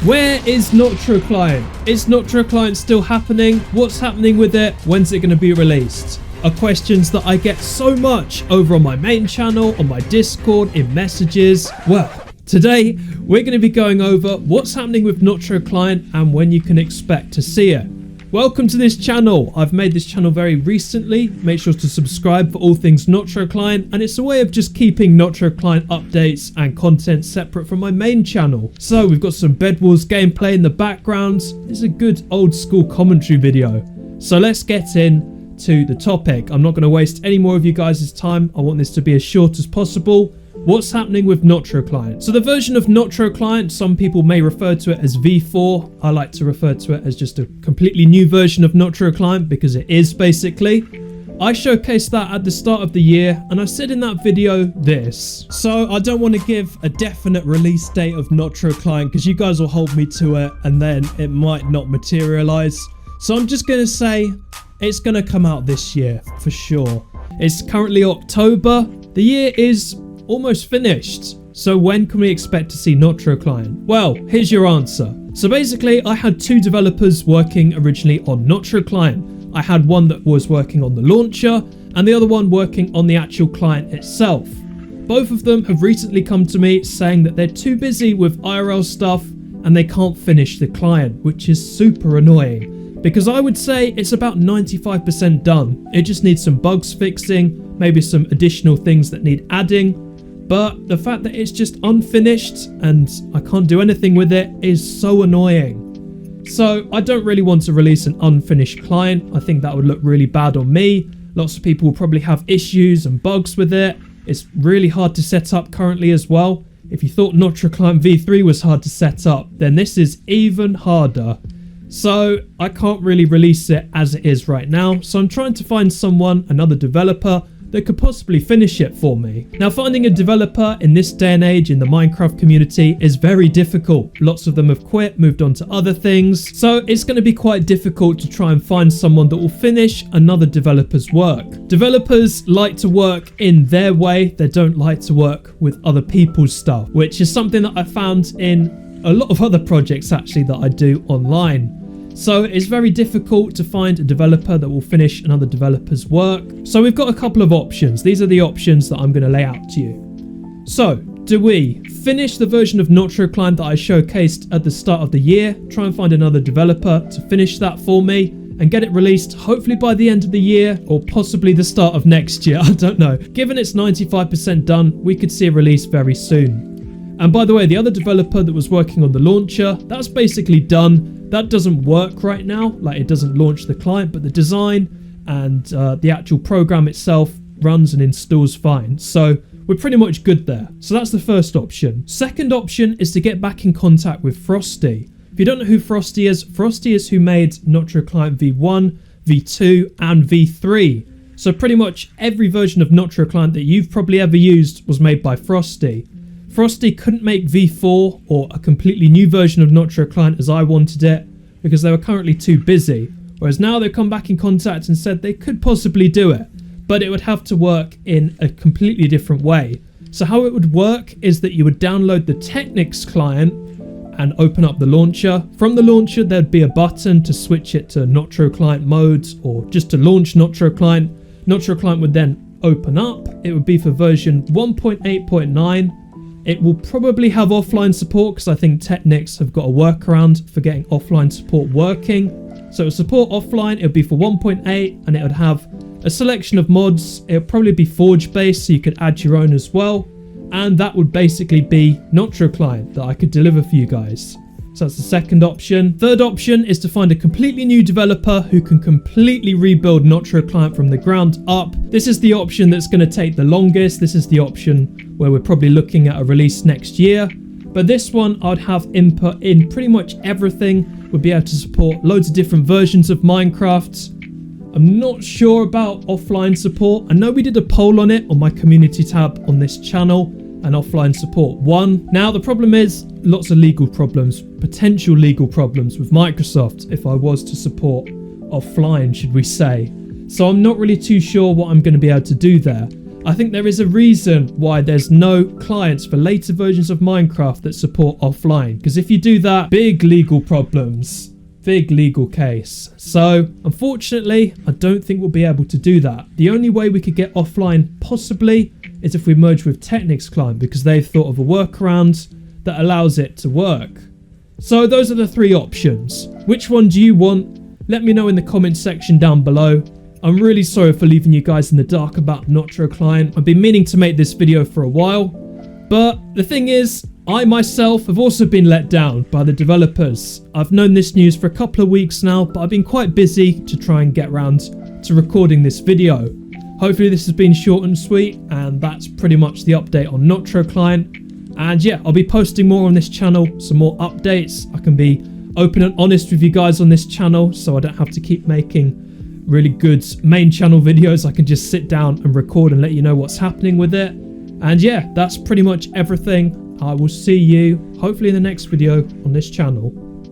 Where is Notro Client? Is Notro Client still happening? What's happening with it? When's it going to be released? Are questions that I get so much over on my main channel, on my Discord, in messages. Well, today we're going to be going over what's happening with Notro Client and when you can expect to see it. Welcome to this channel. I've made this channel very recently. Make sure to subscribe for all things Notro Client, and it's a way of just keeping Notro Client updates and content separate from my main channel. So we've got some Bed Wars gameplay in the background. It's a good old school commentary video. So let's get into the topic. I'm not going to waste any more of you guys' time. I want this to be as short as possible. What's happening with Notro Client? So the version of Notro Client, some people may refer to it as V4. I like to refer to it as just a completely new version of Notro Client because it is basically. I showcased that at the start of the year and I said in that video this. So I don't want to give a definite release date of Notro Client because you guys will hold me to it and then it might not materialize. So I'm just going to say it's going to come out this year for sure. It's currently October. The year is almost finished. So when can we expect to see Notro Client? Well, here's your answer. So basically, I had two developers working originally on Notro Client. I had one that was working on the launcher and the other one working on the actual client itself. Both of them have recently come to me saying that they're too busy with IRL stuff and they can't finish the client, which is super annoying because I would say it's about 95% done. It just needs some bugs fixing, maybe some additional things that need adding. But the fact that it's just unfinished and I can't do anything with it is so annoying. So I don't really want to release an unfinished client. I think that would look really bad on me. Lots of people will probably have issues and bugs with it. It's really hard to set up currently as well. If you thought Notro Client V3 was hard to set up, then this is even harder. So I can't really release it as it is right now. So I'm trying to find someone, another developer, that could possibly finish it for me. Now, finding a developer in this day and age in the Minecraft community is very difficult. Lots of them have quit, moved on to other things. So it's going to be quite difficult to try and find someone that will finish another developer's work. Developers like to work in their way. They don't like to work with other people's stuff, which is something that I found in a lot of other projects actually that I do online. So it's very difficult to find a developer that will finish another developer's work. So we've got a couple of options. These are the options that I'm going to lay out to you. So do we finish the version of Notro Client that I showcased at the start of the year, try and find another developer to finish that for me and get it released hopefully by the end of the year or possibly the start of next year? I don't know. Given it's 95% done, we could see a release very soon. And by the way, the other developer that was working on the launcher, that's basically done. That doesn't work right now, like it doesn't launch the client, but the design and the actual program itself runs and installs fine. So we're pretty much good there. So that's the first option. Second option is to get back in contact with Frosty. If you don't know who Frosty is who made Notro Client V1, V2 and V3. So pretty much every version of Notro Client that you've probably ever used was made by Frosty. Frosty couldn't make V4 or a completely new version of Notro Client as I wanted it because they were currently too busy. Whereas now they've come back in contact and said they could possibly do it, but it would have to work in a completely different way. So how it would work is that you would download the Technics client and open up the launcher. From the launcher, there'd be a button to switch it to Notro Client modes or just to launch Notro Client. Notro Client would then open up. It would be for version 1.8.9. It will probably have offline support because I think Technics have got a workaround for getting offline support working. So it will support offline, it would be for 1.8 and it would have a selection of mods. It would probably be Forge based so you could add your own as well. And that would basically be Notro Client that I could deliver for you guys. So that's the second option. Third option is to find a completely new developer who can completely rebuild Notro Client from the ground up. This is the option that's going to take the longest. This is the option where we're probably looking at a release next year. But this one, I'd have input in pretty much everything. We'd be able to support loads of different versions of Minecraft. I'm not sure about offline support. I know we did a poll on it on my community tab on this channel. And offline support won. Now the problem is lots of legal problems, potential legal problems with Microsoft if I was to support offline, should we say. So I'm not really too sure what I'm going to be able to do there. I think there is a reason why there's no clients for later versions of Minecraft that support offline. Because if you do that, big legal problems. Big legal case. So unfortunately, I don't think we'll be able to do that. The only way we could get offline possibly is if we merge with Technics Client, because they've thought of a workaround that allows it to work. So those are the three options. Which one do you want? Let me know in the comment section down below. I'm really sorry for leaving you guys in the dark about Notro Client. I've been meaning to make this video for a while, but the thing is, I myself have also been let down by the developers. I've known this news for a couple of weeks now, but I've been quite busy to try and get around to recording this video. Hopefully this has been short and sweet, and that's pretty much the update on Notro Client. And yeah, I'll be posting more on this channel, some more updates. I can be open and honest with you guys on this channel, so I don't have to keep making really good main channel videos. I can just sit down and record and let you know what's happening with it. And yeah, that's pretty much everything. I will see you hopefully in the next video on this channel.